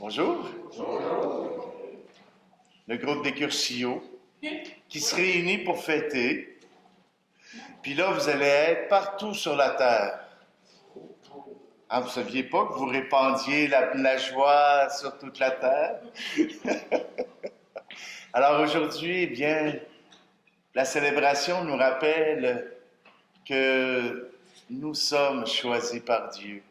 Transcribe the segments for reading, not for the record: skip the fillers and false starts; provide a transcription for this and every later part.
Bonjour. Le groupe des Curcillos qui se réunit pour fêter. Puis là, vous allez être partout sur la terre. Ah, vous ne saviez pas que vous répandiez la joie sur toute la terre? Alors aujourd'hui, eh bien, la célébration nous rappelle que nous sommes choisis par Dieu.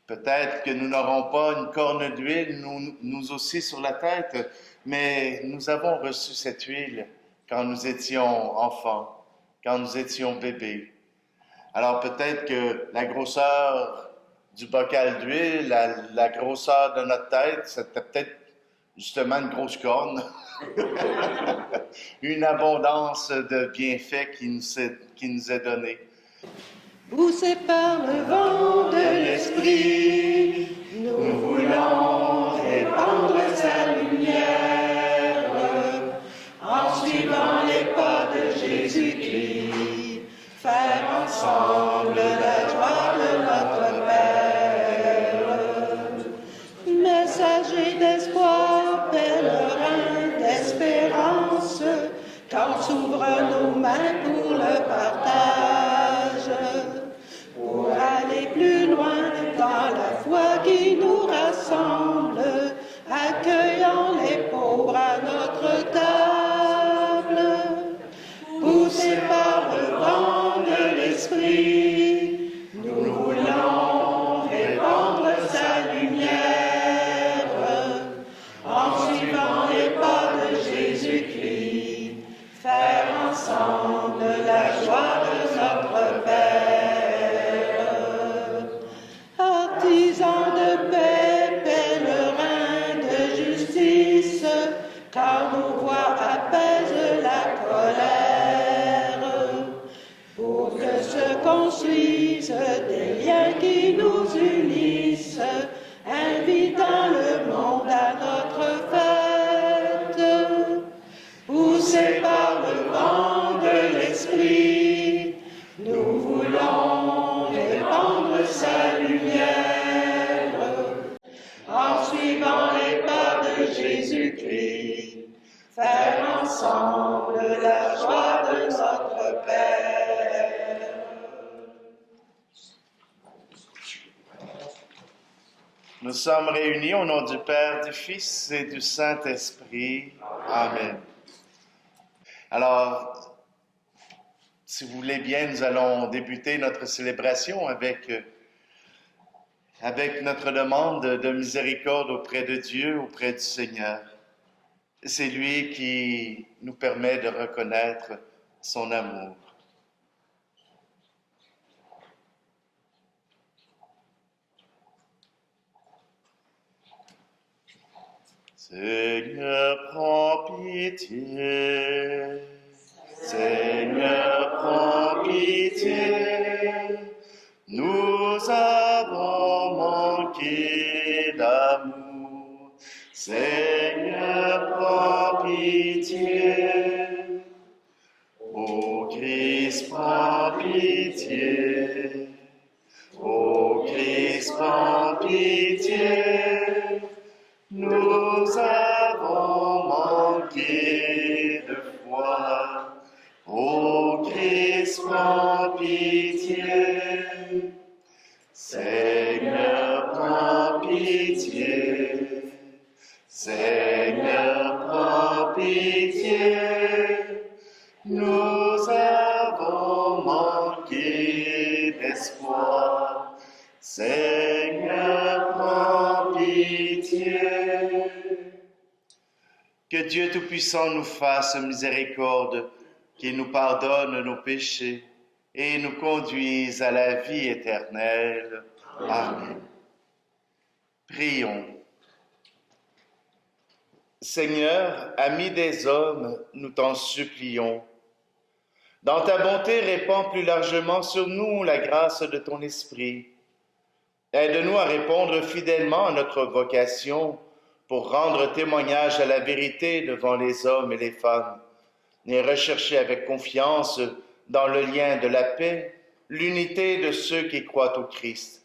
Peut-être que nous n'aurons pas une corne d'huile, nous aussi, sur la tête, mais nous avons reçu cette huile quand nous étions enfants, quand nous étions bébés. Alors peut-être que la grosseur du bocal d'huile, la grosseur de notre tête, c'était peut-être justement une grosse corne, une abondance de bienfaits qui nous est donnée. Poussés par le vent de l'esprit, nous voulons répandre sa lumière en suivant les pas de Jésus-Christ, faire ensemble la joie de notre Père. Messager d'espoir, pèlerin d'espérance, quand s'ouvrent nos mains pour le partage. Pour aller plus loin dans la foi qui nous rassemble, accueillant les pauvres à notre table. Poussés par le vent de l'esprit, nous voulons répandre sa lumière en suivant les pas de Jésus-Christ, faire ensemble la joie de notre Père. Artisans de paix, pèlerins de justice, car nos voix apaisent la colère, pour que se construisent des liens qui nous unissent, invitant le monde à notre fête. Poussés par le vent de l'esprit, nous voulons répandre sa lumière en suivant les pas de Jésus-Christ, faire ensemble la joie de notre Père. Nous sommes réunis au nom du Père, du Fils et du Saint-Esprit. Amen. Alors, si vous voulez bien, nous allons débuter notre célébration avec notre demande de miséricorde auprès de Dieu, auprès du Seigneur. C'est lui qui nous permet de reconnaître son amour. Seigneur, prends pitié. Seigneur, prends pitié. Nous avons manqué d'amour. Seigneur, prends pitié. Ô Christ, prends pitié. Ô Christ, prends pitié. Nous avons manqué de foi. Ô Christ, prends pitié. Seigneur, prends pitié. Seigneur, prends pitié. Nous avons manqué d'espoir. Seigneur, prends pitié. Que Dieu Tout-Puissant nous fasse miséricorde, qu'il nous pardonne nos péchés et nous conduise à la vie éternelle. Amen. Prions. Seigneur, ami des hommes, nous t'en supplions. Dans ta bonté, répands plus largement sur nous la grâce de ton Esprit. Aide-nous à répondre fidèlement à notre vocation pour rendre témoignage à la vérité devant les hommes et les femmes, et rechercher avec confiance, dans le lien de la paix, l'unité de ceux qui croient au Christ.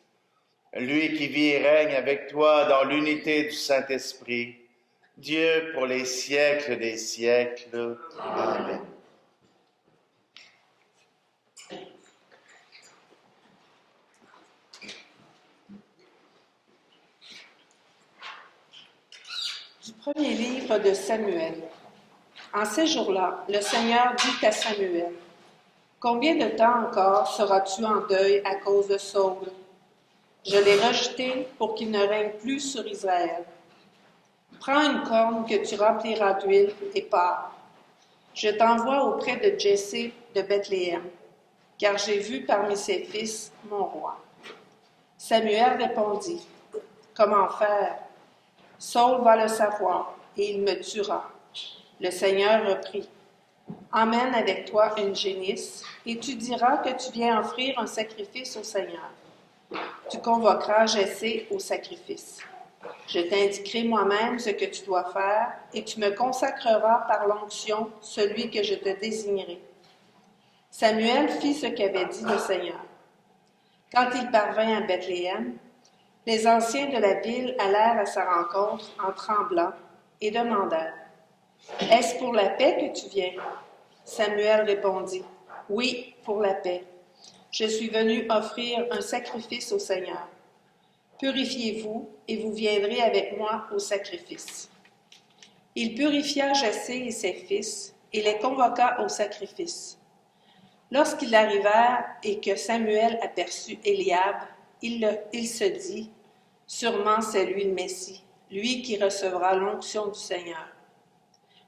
lui qui vit et règne avec toi dans l'unité du Saint-Esprit, Dieu pour les siècles des siècles. Amen. Du premier livre de Samuel. En ces jours-là, le Seigneur dit à Samuel, « Combien de temps encore seras-tu en deuil à cause de Saul? Je l'ai rejeté pour qu'il ne règne plus sur Israël. Prends une corne que tu rempliras d'huile et pars. Je t'envoie auprès de Jessé de Bethléem, car j'ai vu parmi ses fils mon roi. » Samuel répondit, « Comment faire? Saul va le savoir, et il me tuera. » Le Seigneur reprit, « Emmène avec toi une génisse, et tu diras que tu viens offrir un sacrifice au Seigneur. Tu convoqueras Jessé au sacrifice. Je t'indiquerai moi-même ce que tu dois faire, et tu me consacreras par l'onction celui que je te désignerai. » Samuel fit ce qu'avait dit le Seigneur. Quand il parvint à Bethléem, les anciens de la ville allèrent à sa rencontre en tremblant et demandèrent, « Est-ce pour la paix que tu viens? » Samuel répondit, « Oui, pour la paix. Je suis venu offrir un sacrifice au Seigneur. Purifiez-vous et vous viendrez avec moi au sacrifice. » Il purifia Jessé et ses fils et les convoqua au sacrifice. Lorsqu'ils arrivèrent et que Samuel aperçut Éliab, il se dit, « Sûrement c'est lui le Messie, lui qui recevra l'onction du Seigneur. »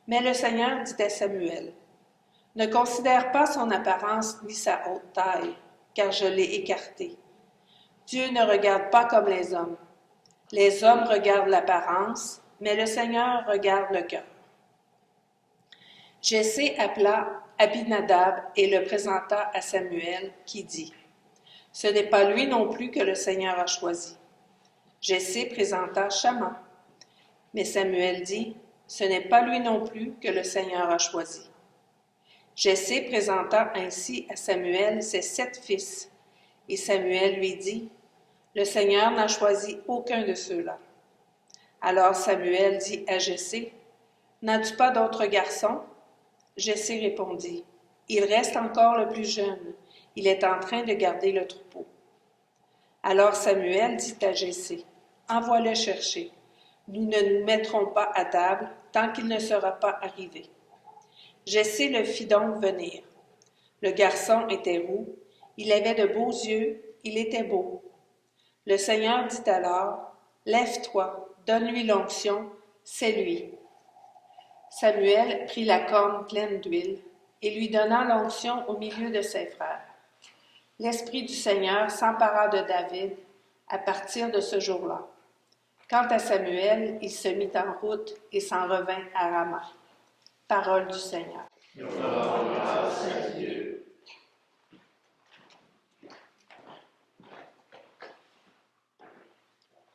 Mais le Seigneur dit à Samuel, « Ne considère pas son apparence ni sa haute taille, car je l'ai écarté. Dieu ne regarde pas comme les hommes. Les hommes regardent l'apparence, mais le Seigneur regarde le cœur. » Jessé appela Abinadab et le présenta à Samuel, qui dit, « Ce n'est pas lui non plus que le Seigneur a choisi. » Jessé présenta Shama. Mais Samuel dit, « Ce n'est pas lui non plus que le Seigneur a choisi. » Jessé présenta ainsi à Samuel ses 7 fils, et Samuel lui dit, « Le Seigneur n'a choisi aucun de ceux-là. » Alors Samuel dit à Jessé, « N'as-tu pas d'autres garçons? » Jessé répondit, « Il reste encore le plus jeune, il est en train de garder le troupeau. » Alors Samuel dit à Jessé, « Envoie-le chercher. Nous ne nous mettrons pas à table tant qu'il ne sera pas arrivé. » Jessé le fit donc venir. Le garçon était roux, il avait de beaux yeux, il était beau. Le Seigneur dit alors, « Lève-toi, donne-lui l'onction, c'est lui. » Samuel prit la corne pleine d'huile et lui donna l'onction au milieu de ses frères. L'Esprit du Seigneur s'empara de David à partir de ce jour-là. Quant à Samuel, il se mit en route et s'en revint à Rama. Parole du Seigneur. Nous rendons grâce à Dieu.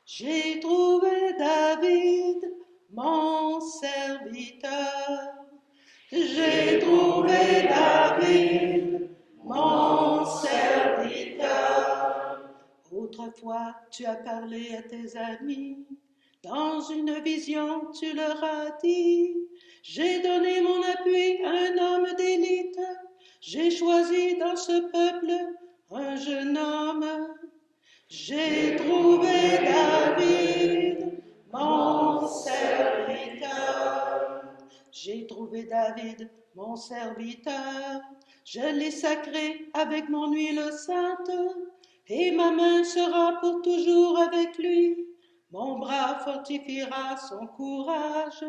J'ai trouvé David, mon serviteur. J'ai trouvé David, mon serviteur. Autrefois, tu as parlé à tes amis. Dans une vision, tu leur as dit, j'ai donné mon appui à un homme d'élite. J'ai choisi dans ce peuple un jeune homme. J'ai trouvé David, mon serviteur. J'ai trouvé David, mon serviteur. Je l'ai sacré avec mon huile sainte, et ma main sera pour toujours avec lui. Mon bras fortifiera son courage.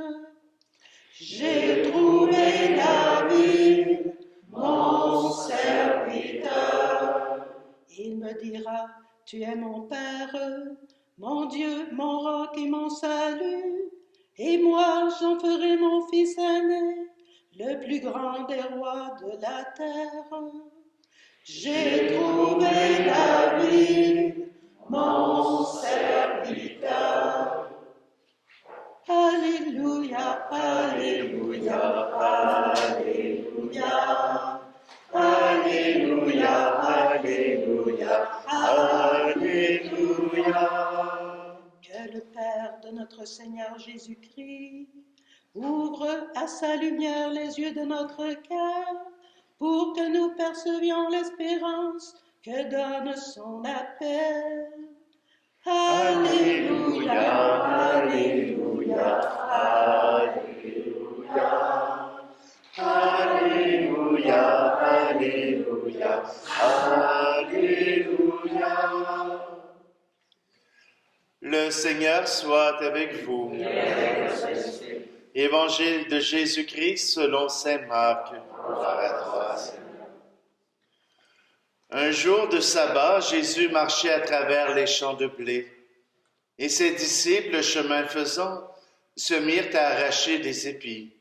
J'ai trouvé David, mon serviteur. Il me dira, tu es mon Père, mon Dieu, mon roc et mon salut. Et moi, j'en ferai mon fils aîné, le plus grand des rois de la terre. J'ai trouvé David, mon serviteur. Alléluia, alléluia, alléluia. Alléluia, alléluia, alléluia. Père de notre Seigneur Jésus-Christ, ouvre à sa lumière les yeux de notre cœur, pour que nous percevions l'espérance que donne son appel. Alléluia, Alléluia, Alléluia, Alléluia, Alléluia, Alléluia. Le Seigneur soit avec vous. Évangile de Jésus-Christ selon saint Marc. Gloire à toi, Seigneur. Un jour de sabbat, Jésus marchait à travers les champs de blé, et ses disciples, chemin faisant, se mirent à arracher des épis.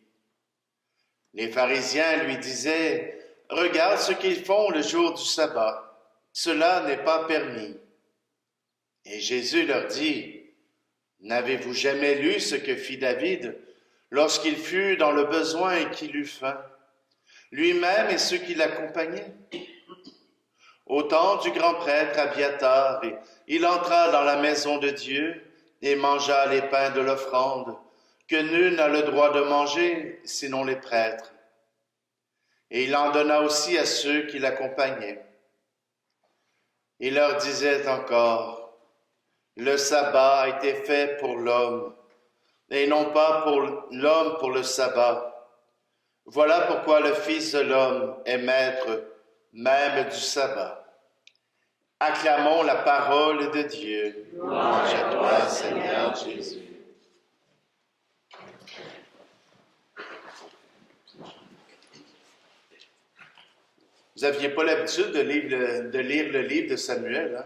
Les pharisiens lui disaient, « Regarde ce qu'ils font le jour du sabbat, cela n'est pas permis. » Et Jésus leur dit, « N'avez-vous jamais lu ce que fit David lorsqu'il fut dans le besoin et qu'il eut faim, lui-même et ceux qui l'accompagnaient? Au temps du grand prêtre Abiatar, il entra dans la maison de Dieu et mangea les pains de l'offrande, que nul n'a le droit de manger, sinon les prêtres. Et il en donna aussi à ceux qui l'accompagnaient. Il leur disait encore, « Le sabbat a été fait pour l'homme, et non pas pour l'homme pour le sabbat. Voilà pourquoi le Fils de l'homme est maître même du sabbat. » Acclamons la parole de Dieu. Louange à toi, Seigneur Jésus. Vous n'aviez pas l'habitude de lire le livre de Samuel, hein?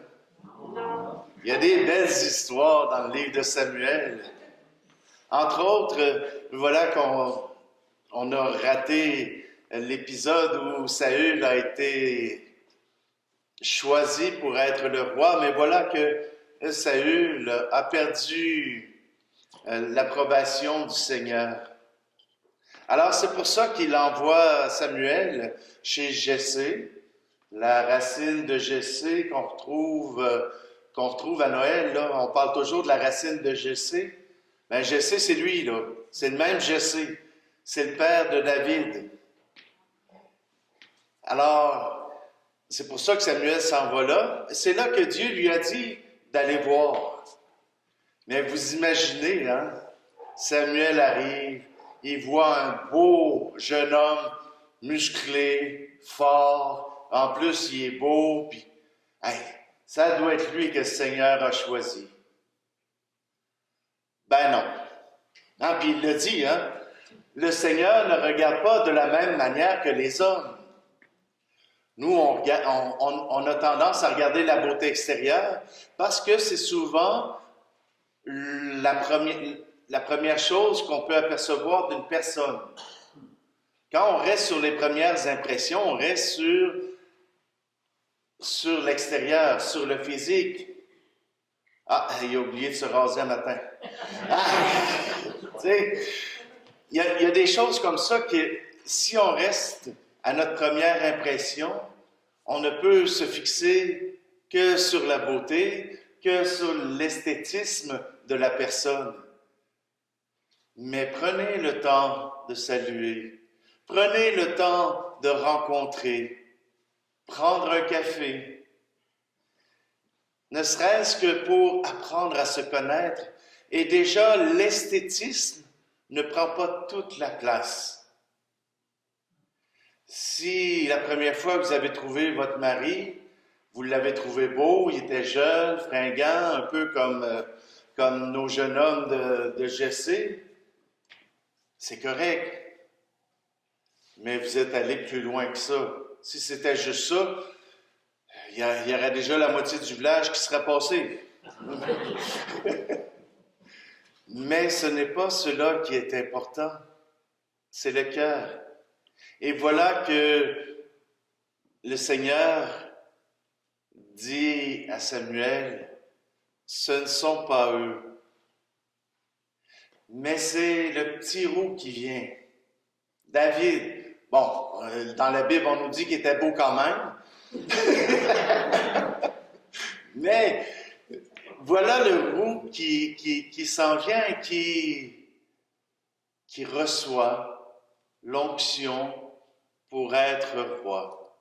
Non. Il y a des belles histoires dans le livre de Samuel. Entre autres, voilà qu'on a raté l'épisode où Saül a été choisi pour être le roi, mais voilà que Saül a perdu l'approbation du Seigneur. Alors c'est pour ça qu'il envoie Samuel chez Jessé, la racine de Jessé qu'on retrouve à Noël. Là. On parle toujours de la racine de Jessé. Ben Jessé, c'est lui, là. C'est le même Jessé. C'est le père de David. Alors, c'est pour ça que Samuel s'en va là. C'est là que Dieu lui a dit d'aller voir. Mais vous imaginez, hein? Samuel arrive, il voit un beau jeune homme, musclé, fort. En plus, il est beau, puis hey, ça doit être lui que le Seigneur a choisi. Ben non. Ah, puis il le dit, hein? Le Seigneur ne regarde pas de la même manière que les hommes. Nous, on a tendance à regarder la beauté extérieure parce que c'est souvent la première chose qu'on peut apercevoir d'une personne. Quand on reste sur les premières impressions, on reste sur l'extérieur, sur le physique. Ah, il a oublié de se raser un matin. Ah, tu sais, il y a des choses comme ça que si on reste à notre première impression, on ne peut se fixer que sur la beauté, que sur l'esthétisme de la personne. Mais prenez le temps de saluer, prenez le temps de rencontrer, prendre un café, ne serait-ce que pour apprendre à se connaître. Et déjà, l'esthétisme ne prend pas toute la place. Si la première fois que vous avez trouvé votre mari, vous l'avez trouvé beau, il était jeune, fringant, un peu comme nos jeunes hommes de Jessé, c'est correct. Mais vous êtes allé plus loin que ça. Si c'était juste ça, il y aurait déjà la moitié du village qui serait passé. Mais ce n'est pas cela qui est important, c'est le cœur. Et voilà que le Seigneur dit à Samuel, ce ne sont pas eux, mais c'est le petit roux qui vient. David, bon, dans la Bible, on nous dit qu'il était beau quand même, mais Voilà le roux qui s'en vient et qui reçoit l'onction pour être roi.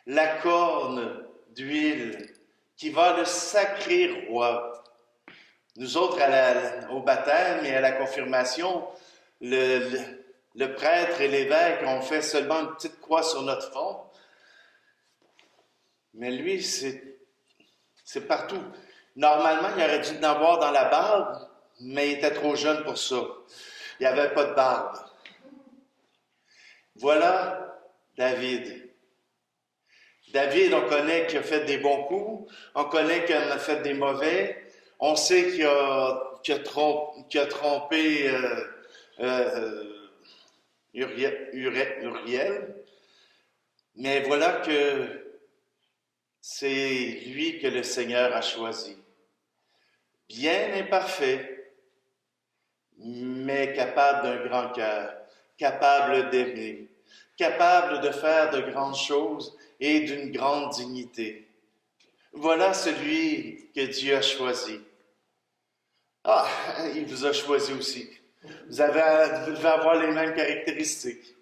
La corne d'huile qui va le sacrer roi. Nous autres, au baptême et à la confirmation, le prêtre et l'évêque ont fait seulement une petite croix sur notre front. Mais lui, c'est partout. Normalement, il aurait dû en avoir dans la barbe, mais il était trop jeune pour ça. Il n'y avait pas de barbe. Voilà David. David, on connaît qu'il a fait des bons coups, on connaît qu'il en a fait des mauvais, on sait qu'il a trompé Uriel, mais voilà que c'est lui que le Seigneur a choisi. Bien imparfait, mais capable d'un grand cœur, capable d'aimer, capable de faire de grandes choses et d'une grande dignité. Voilà celui que Dieu a choisi. Ah, il vous a choisi aussi. Vous devez avoir les mêmes caractéristiques.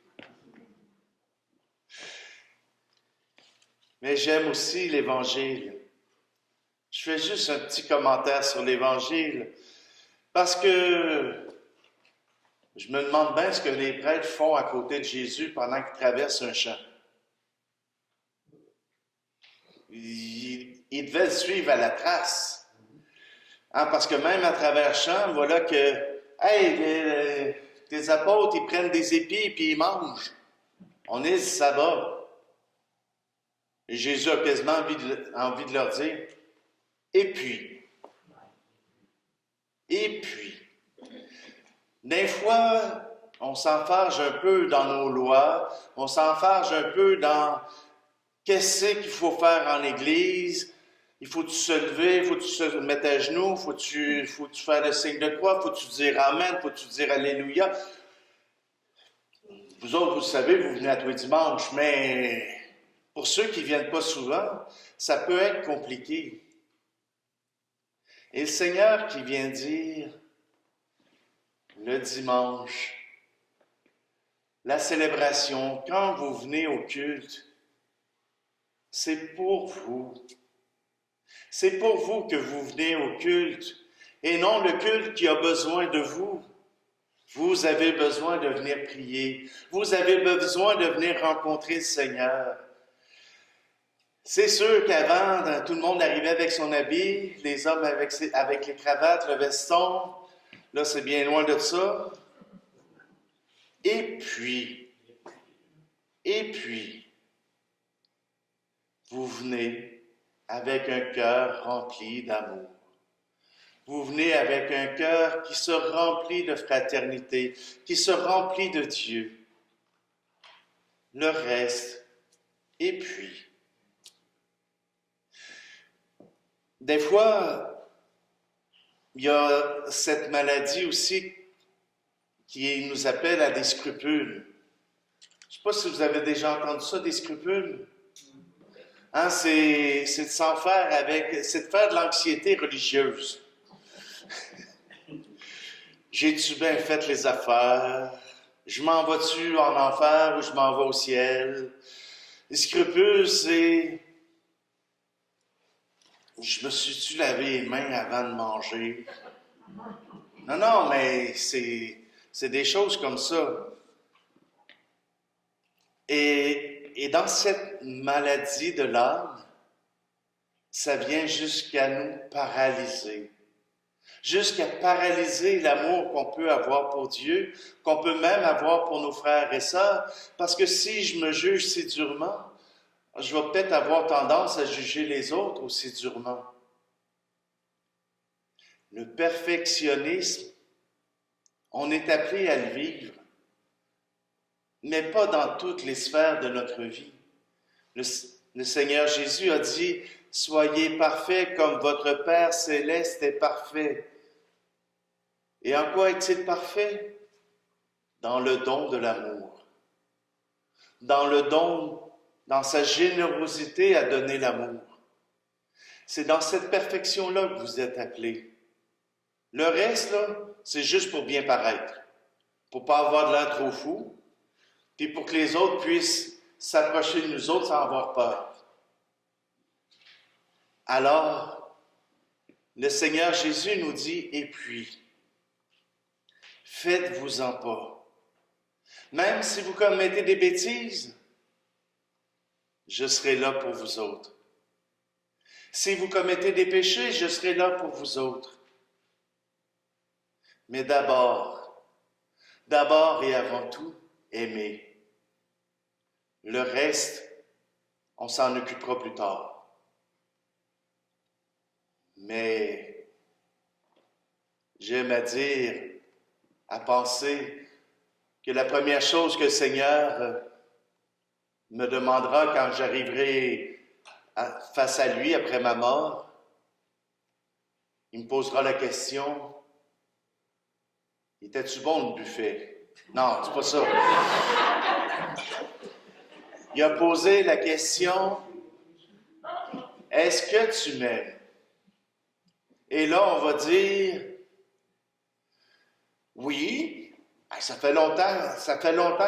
Mais j'aime aussi l'Évangile. Je fais juste un petit commentaire sur l'Évangile parce que je me demande bien ce que les prêtres font à côté de Jésus pendant qu'il traverse un champ. Ils devaient le suivre à la trace. Hein, parce que même à travers le champ, voilà que, hey, les apôtres, ils prennent des épis et puis ils mangent. On est le sabbat. Et Jésus a quasiment envie de leur dire, et puis, des fois, on s'enfarge un peu dans nos lois, on s'enfarge un peu dans qu'est-ce qu'il faut faire en Église, il faut-tu se lever, il faut-tu se mettre à genoux, faut-tu faire le signe de croix, faut-tu dire Amen, faut-tu dire Alléluia. Vous autres, vous savez, vous venez à tous les dimanches, mais pour ceux qui ne viennent pas souvent, ça peut être compliqué. Et le Seigneur qui vient dire, le dimanche, la célébration, quand vous venez au culte, c'est pour vous. C'est pour vous que vous venez au culte, et non le culte qui a besoin de vous. Vous avez besoin de venir prier. Vous avez besoin de venir rencontrer le Seigneur. C'est sûr qu'avant, tout le monde arrivait avec son habit, les hommes avec les cravates, le veston. Là, c'est bien loin de ça. Et puis, vous venez avec un cœur rempli d'amour. Vous venez avec un cœur qui se remplit de fraternité, qui se remplit de Dieu. Le reste, et puis. Des fois, il y a cette maladie aussi qui nous appelle à des scrupules. Je ne sais pas si vous avez déjà entendu ça, des scrupules. Hein, c'est de s'en faire c'est de faire de l'anxiété religieuse. J'ai-tu bien fait les affaires? Je m'en vais-tu en enfer ou je m'en vais au ciel? Les scrupules, c'est... Je me suis-tu lavé les mains avant de manger? Non, mais c'est des choses comme ça. Et dans cette maladie de l'âme, ça vient jusqu'à nous paralyser. Jusqu'à paralyser l'amour qu'on peut avoir pour Dieu, qu'on peut même avoir pour nos frères et sœurs, parce que si je me juge si durement, je vais peut-être avoir tendance à juger les autres aussi durement. Le perfectionnisme, on est appelé à le vivre, mais pas dans toutes les sphères de notre vie. Le Seigneur Jésus a dit, « Soyez parfaits comme votre Père céleste est parfait. » Et en quoi est-il parfait? Dans le don de l'amour. Dans le don, dans sa générosité à donner l'amour. C'est dans cette perfection-là que vous êtes appelés. Le reste, là, c'est juste pour bien paraître, pour pas avoir de l'air trop fou, puis pour que les autres puissent s'approcher de nous autres sans avoir peur. Alors, le Seigneur Jésus nous dit, et puis, faites-vous-en pas. Même si vous commettez des bêtises, je serai là pour vous autres. Si vous commettez des péchés, je serai là pour vous autres. Mais d'abord et avant tout, aimez. Le reste, on s'en occupera plus tard. Mais j'aime à penser que la première chose que le Seigneur me demandera quand j'arriverai face à lui après ma mort, il me posera la question, était-tu bon le buffet? Non, c'est pas ça. Il a posé la question, est-ce que tu m'aimes? Et là, on va dire, oui, ça fait longtemps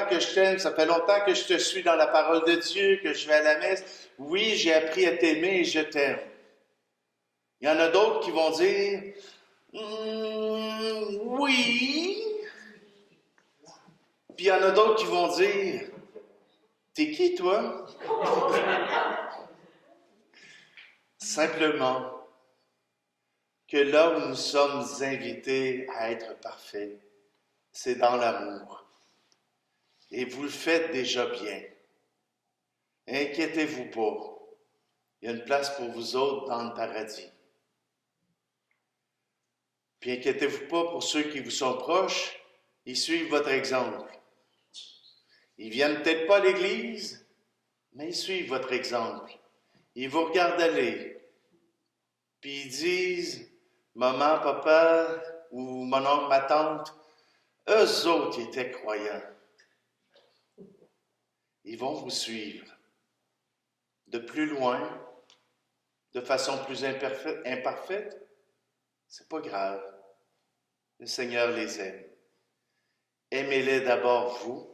que je t'aime, ça fait longtemps que je te suis dans la parole de Dieu, que je vais à la messe. Oui, j'ai appris à t'aimer et je t'aime. Il y en a d'autres qui vont dire, oui. Puis il y en a d'autres qui vont dire, t'es qui toi? Simplement que là où nous sommes invités à être parfaits, c'est dans l'amour. Et vous le faites déjà bien. Inquiétez-vous pas. Il y a une place pour vous autres dans le paradis. Puis inquiétez-vous pas pour ceux qui vous sont proches, ils suivent votre exemple. Ils viennent peut-être pas à l'église, mais ils suivent votre exemple. Ils vous regardent aller. Puis ils disent, maman, papa, ou mon oncle, ma tante, eux autres étaient croyants. Ils vont vous suivre. De plus loin, de façon plus imparfaite, c'est pas grave. Le Seigneur les aime. Aimez-les d'abord vous,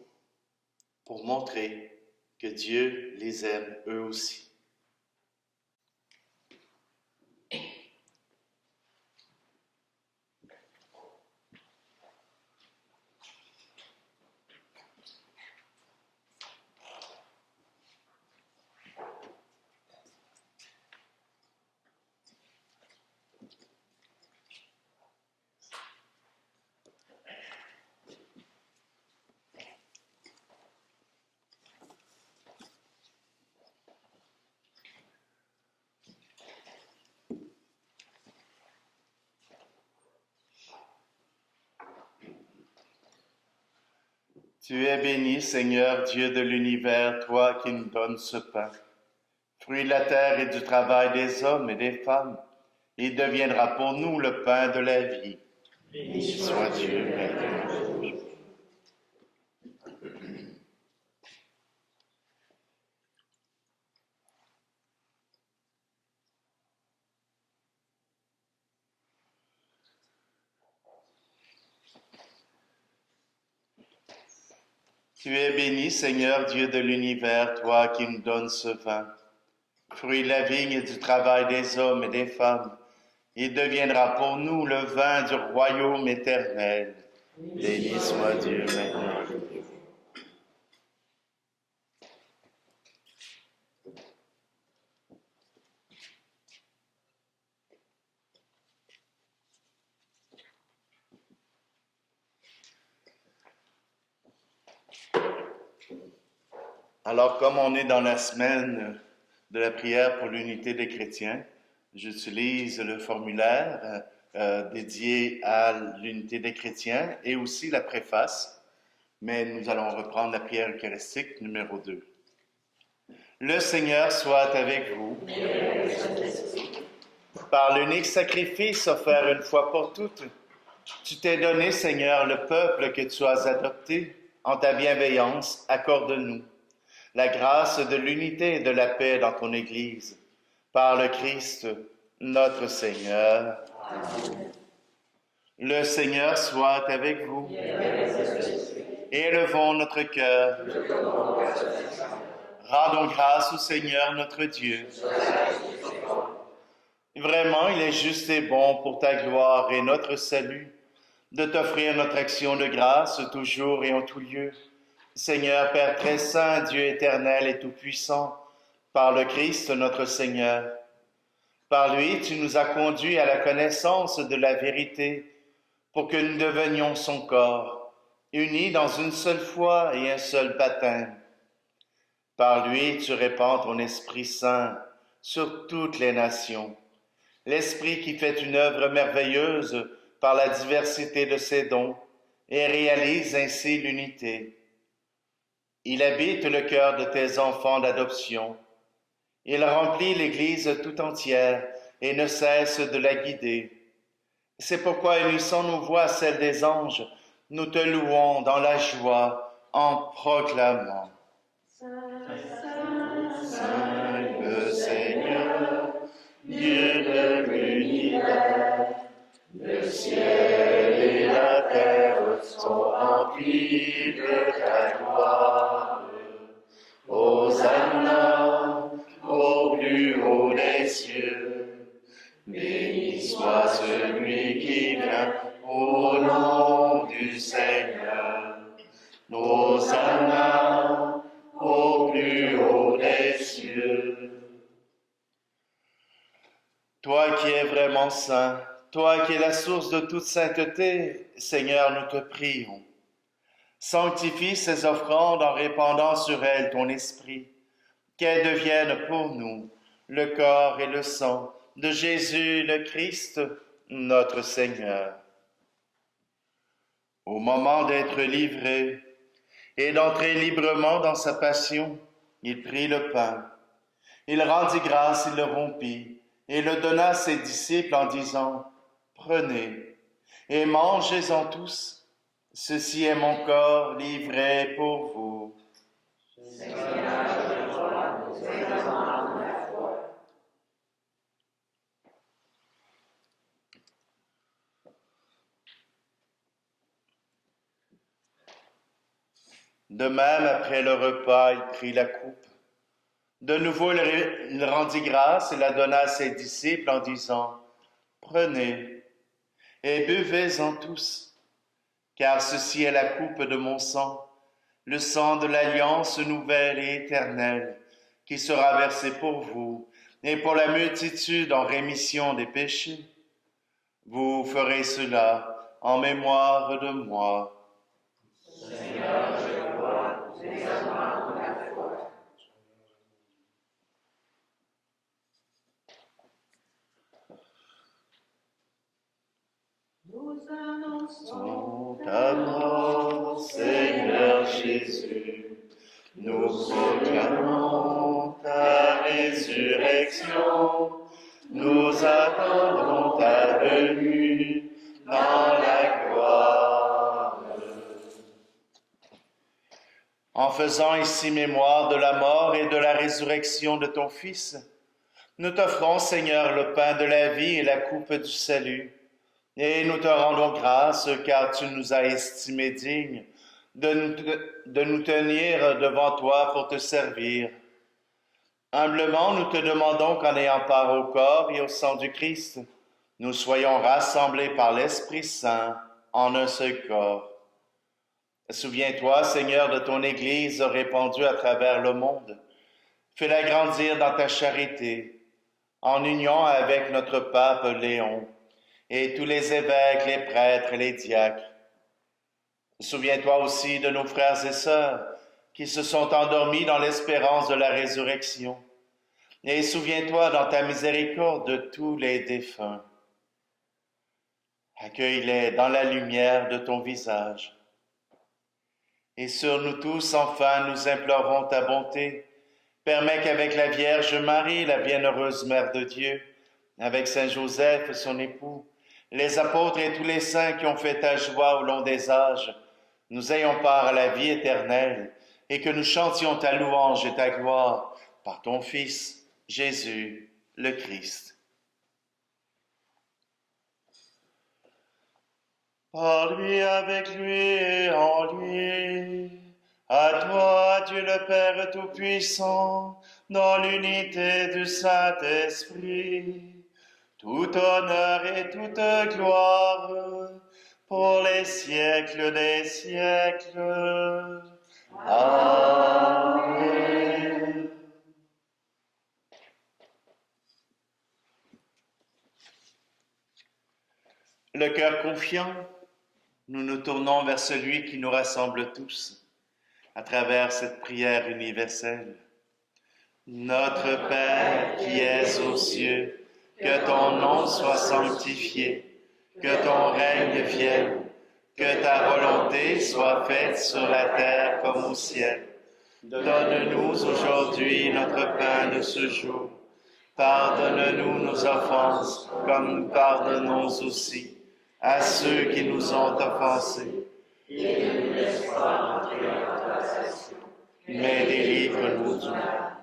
pour montrer que Dieu les aime eux aussi. Tu es béni, Seigneur, Dieu de l'univers, toi qui nous donnes ce pain, fruit de la terre et du travail des hommes et des femmes. Il deviendra pour nous le pain de la vie. Béni soit Dieu maintenant. Tu es béni, Seigneur, Dieu de l'univers, toi qui nous donnes ce vin, fruit de la vigne et du travail des hommes et des femmes. Il deviendra pour nous le vin du royaume éternel. Béni soit Dieu maintenant. Alors, comme on est dans la semaine de la prière pour l'unité des chrétiens, j'utilise le formulaire dédié à l'unité des chrétiens et aussi la préface, mais nous allons reprendre la prière eucharistique numéro 2. Le Seigneur soit avec vous. Par l'unique sacrifice offert une fois pour toutes, tu t'es donné, Seigneur, le peuple que tu as adopté. En ta bienveillance, accorde-nous la grâce de l'unité et de la paix dans ton Église. par le Christ, notre Seigneur. Amen. Le Seigneur soit avec vous. Élevons notre cœur. Rendons grâce au Seigneur notre Dieu. Vraiment, il est juste et bon pour ta gloire et notre salut de t'offrir notre action de grâce toujours et en tout lieu. Seigneur, Père très saint, Dieu éternel et tout-puissant, par le Christ notre Seigneur. Par lui, tu nous as conduits à la connaissance de la vérité pour que nous devenions son corps, unis dans une seule foi et un seul baptême. Par lui, tu répands ton Esprit Saint sur toutes les nations, l'Esprit qui fait une œuvre merveilleuse par la diversité de ses dons et réalise ainsi l'unité. Il habite le cœur de tes enfants d'adoption. Il remplit l'Église tout entière et ne cesse de la guider. C'est pourquoi, unissant nos voix à celles des anges, nous te louons dans la joie en proclamant. Saint le Seigneur, Dieu de l'univers, le ciel et la terre sont remplis de ta gloire. Hosanna au plus haut des cieux. Béni soit celui qui vient au nom du Seigneur. Hosanna au plus haut des cieux. Toi qui es vraiment saint, toi qui es la source de toute sainteté, Seigneur, nous te prions. Sanctifie ces offrandes en répandant sur elles ton esprit, qu'elles deviennent pour nous le corps et le sang de Jésus le Christ, notre Seigneur. Au moment d'être livré et d'entrer librement dans sa passion, il prit le pain. Il rendit grâce, il le rompit et le donna à ses disciples en disant « Prenez et mangez-en tous. Ceci est mon corps livré pour vous. » Seigneur, je crois, nous examinons la foi. De même, après le repas, il prit la coupe. De nouveau, il rendit grâce et la donna à ses disciples en disant « Prenez et buvez-en tous, car ceci est la coupe de mon sang, le sang de l'alliance nouvelle et éternelle, qui sera versé pour vous et pour la multitude en rémission des péchés. Vous ferez cela en mémoire de moi. » Seigneur, je crois, nous examinons la foi. Nous annonçons Ta mort, Seigneur Jésus, nous proclamons ta résurrection, nous attendons ta venue dans la gloire. En faisant ici mémoire de la mort et de la résurrection de ton Fils, nous t'offrons, Seigneur, le pain de la vie et la coupe du salut. Et nous te rendons grâce car tu nous as estimés dignes de nous tenir devant toi pour te servir. Humblement, nous te demandons qu'en ayant part au corps et au sang du Christ, nous soyons rassemblés par l'Esprit Saint en un seul corps. Souviens-toi, Seigneur, de ton Église répandue à travers le monde. Fais-la grandir dans ta charité, en union avec notre pape Léon, et tous les évêques, les prêtres et les diacres. Souviens-toi aussi de nos frères et sœurs qui se sont endormis dans l'espérance de la résurrection. Et souviens-toi dans ta miséricorde de tous les défunts. Accueille-les dans la lumière de ton visage. Et sur nous tous, enfin, nous implorons ta bonté. Permets qu'avec la Vierge Marie, la bienheureuse Mère de Dieu, avec Saint Joseph, son époux, les apôtres et tous les saints qui ont fait ta joie au long des âges, nous ayons part à la vie éternelle et que nous chantions ta louange et ta gloire par ton Fils, Jésus, le Christ. Par lui, avec lui et en lui, à toi, Dieu le Père Tout-Puissant, dans l'unité du Saint-Esprit, tout honneur et toute gloire pour les siècles des siècles. Amen. Le cœur confiant, nous nous tournons vers celui qui nous rassemble tous à travers cette prière universelle. Notre Père qui es aux cieux, que ton nom soit sanctifié, que ton règne vienne, que ta volonté soit faite sur la terre comme au ciel. Donne-nous aujourd'hui notre pain de ce jour. Pardonne-nous nos offenses, comme nous pardonnons aussi à ceux qui nous ont offensés. Et ne nous laisse pas entrer en tentation, mais délivre-nous du mal.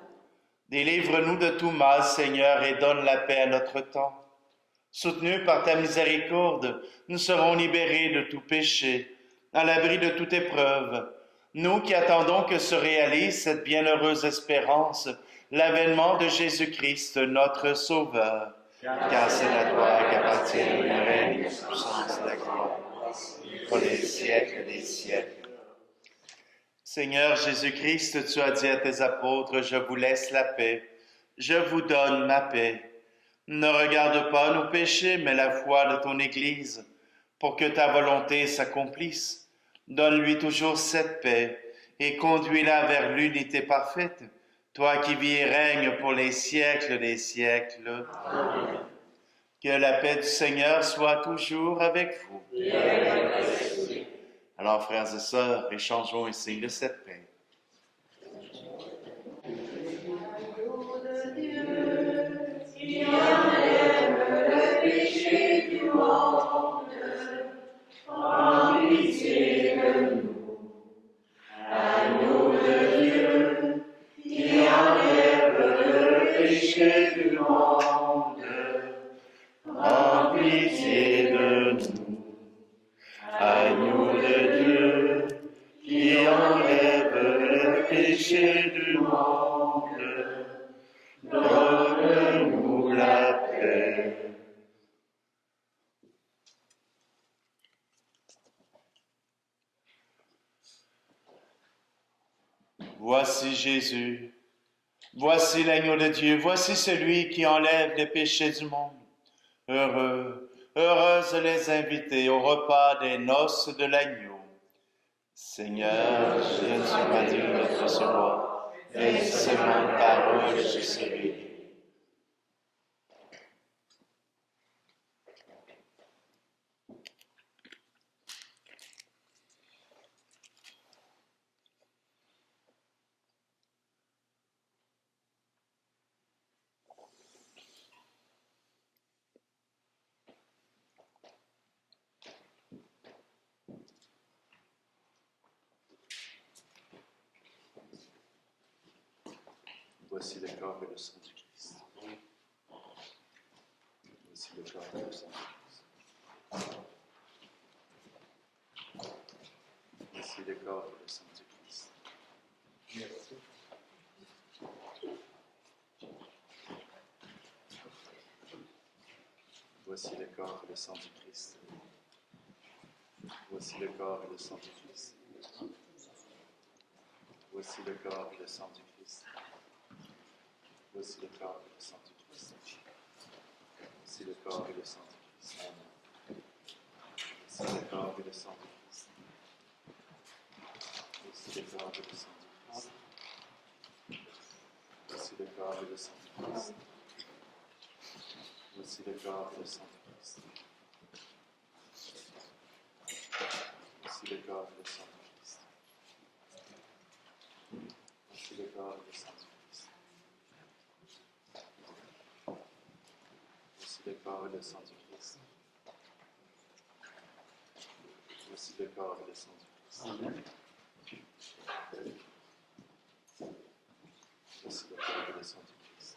Délivre-nous de tout mal, Seigneur, et donne la paix à notre temps. Soutenus par ta miséricorde, nous serons libérés de tout péché, à l'abri de toute épreuve. Nous qui attendons que se réalise cette bienheureuse espérance, l'avènement de Jésus-Christ, notre Sauveur. Car c'est à toi qu'appartient le règne, la puissance, la gloire, pour les siècles des siècles. Seigneur Jésus-Christ, tu as dit à tes apôtres, je vous laisse la paix, je vous donne ma paix. Ne regarde pas nos péchés, mais la foi de ton Église, pour que ta volonté s'accomplisse. Donne-lui toujours cette paix et conduis-la vers l'unité parfaite, toi qui vis et règnes pour les siècles des siècles. Amen. Que la paix du Seigneur soit toujours avec vous. Alors, frères et sœurs, échangeons un signe de cette paix. L'agneau de Dieu, qui enlève le péché du monde, prends pitié de nous. Agneau de Dieu, qui enlève le péché du monde, prends pitié de nous. Agneau de Dieu, qui enlève le péché du monde, donne-nous la paix. Voici Jésus, voici l'agneau de Dieu, voici celui qui enlève les péchés du monde. Heureux, heureuses les invités au repas des noces de l'agneau. Seigneur, je ne suis pas digne de recevoir, mais seulement une parole, je serai. Voici le corps et le sang du Christ. Voici le corps et le sang du Christ. Voici le corps et le sang du Christ. Voici le corps et le sang du Christ. Voici le corps et le sang du Christ. Voici le corps et le sang du Christ. Voici le corps et le sang du Christ. Voici le corps et le sang du Christ. Voici le corps et le sang du Christ. Voici le corps et le sang du Christ. Voici le corps et le sang du Christ. Voici le corps et le sang du Christ. Voici le corps et le sang du Christ. Voici le corps et le sang du Christ. Voici le corps et le sang du Christ. Voici le corps et le sang du Christ. Amen. Voici le corps et le sang du Christ.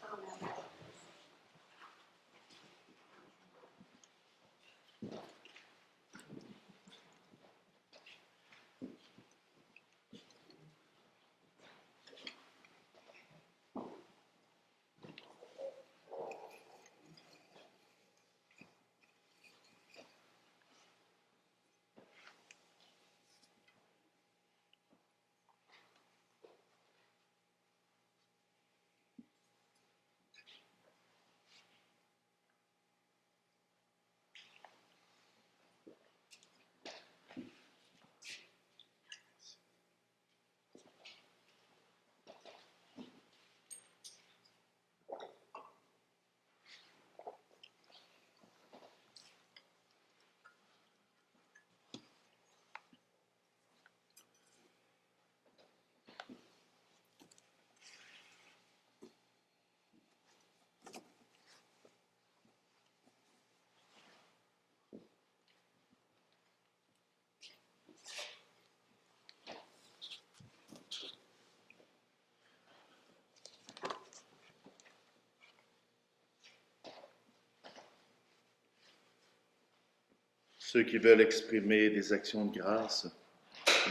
Ceux qui veulent exprimer des actions de grâce,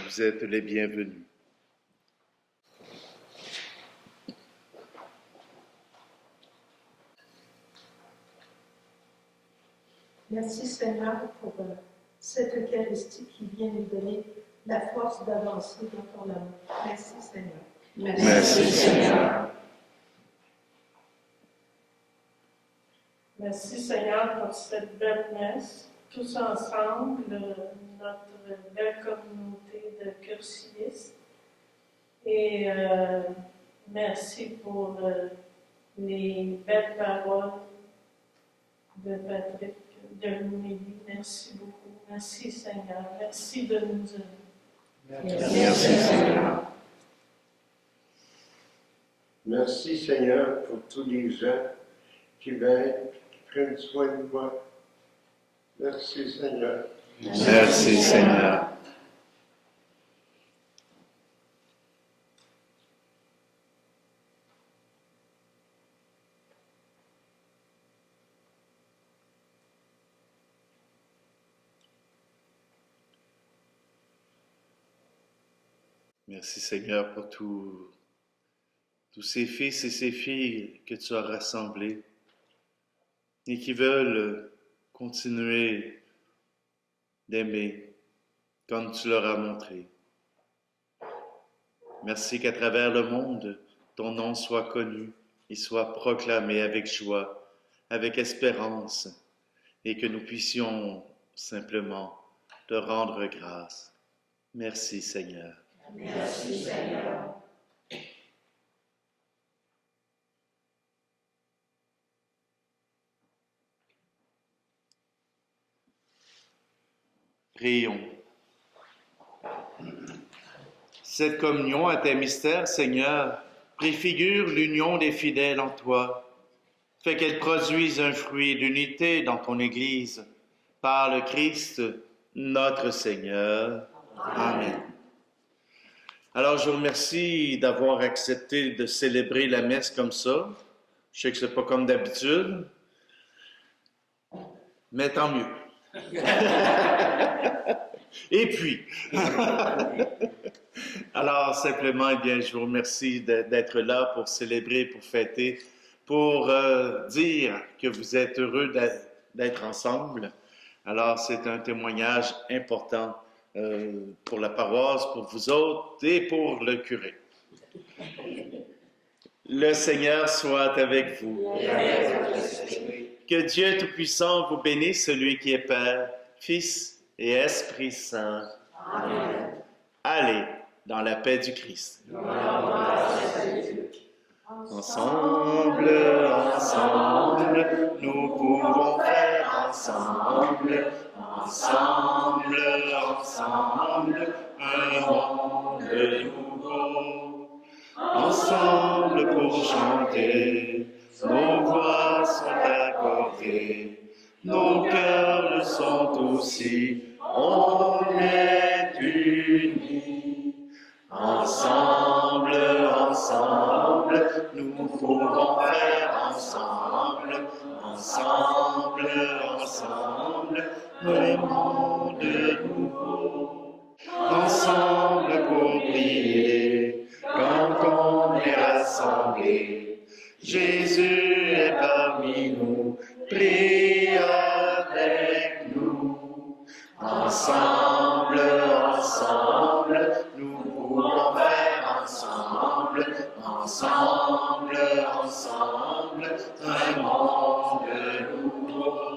vous êtes les bienvenus. Merci Seigneur pour cette Eucharistie qui vient nous donner la force d'avancer dans ton amour. Merci Seigneur. Merci Seigneur. Merci Seigneur pour cette belle messe. Tous ensemble, notre belle communauté de cursilistes. Et merci pour les belles paroles de Patrick, de l'homélie. Merci beaucoup. Merci Seigneur. Merci de nous aimer. Merci Seigneur. Merci Seigneur pour tous les gens qui viennent, qui prennent soin de moi. Merci Seigneur. Merci Seigneur. Merci Seigneur pour tous ces fils et ces filles que tu as rassemblés et qui veulent continuer d'aimer comme tu leur as montré. Merci qu'à travers le monde, ton nom soit connu et soit proclamé avec joie, avec espérance, et que nous puissions simplement te rendre grâce. Merci Seigneur. Merci Seigneur. Prions. Cette communion à tes mystères, Seigneur, préfigure l'union des fidèles en toi. Fais qu'elle produise un fruit d'unité dans ton Église, par le Christ, notre Seigneur. Amen. Alors, je vous remercie d'avoir accepté de célébrer la messe comme ça. Je sais que c'est pas comme d'habitude, mais tant mieux. Et puis, alors simplement, eh bien, je vous remercie d'être là pour célébrer, pour fêter, pour dire que vous êtes heureux d'être ensemble. Alors, c'est un témoignage important pour la paroisse, pour vous autres et pour le curé. Le Seigneur soit avec vous. Que Dieu Tout-Puissant vous bénisse, celui qui est Père, Fils et Esprit Saint. Amen. Allez dans la paix du Christ. Ensemble, ensemble, nous pouvons faire ensemble, ensemble, ensemble, un monde nouveau. Ensemble pour chanter, nos voix sont accordées, nos cœurs le sont aussi, on est unis. Ensemble, ensemble, nous pouvons faire ensemble, ensemble, ensemble, un monde nouveau. Ensemble pour prier, quand on est rassemblés, Jésus est parmi nous, prie avec nous. Ensemble, ensemble, nous pouvons faire ensemble, ensemble, ensemble, un monde nouveau.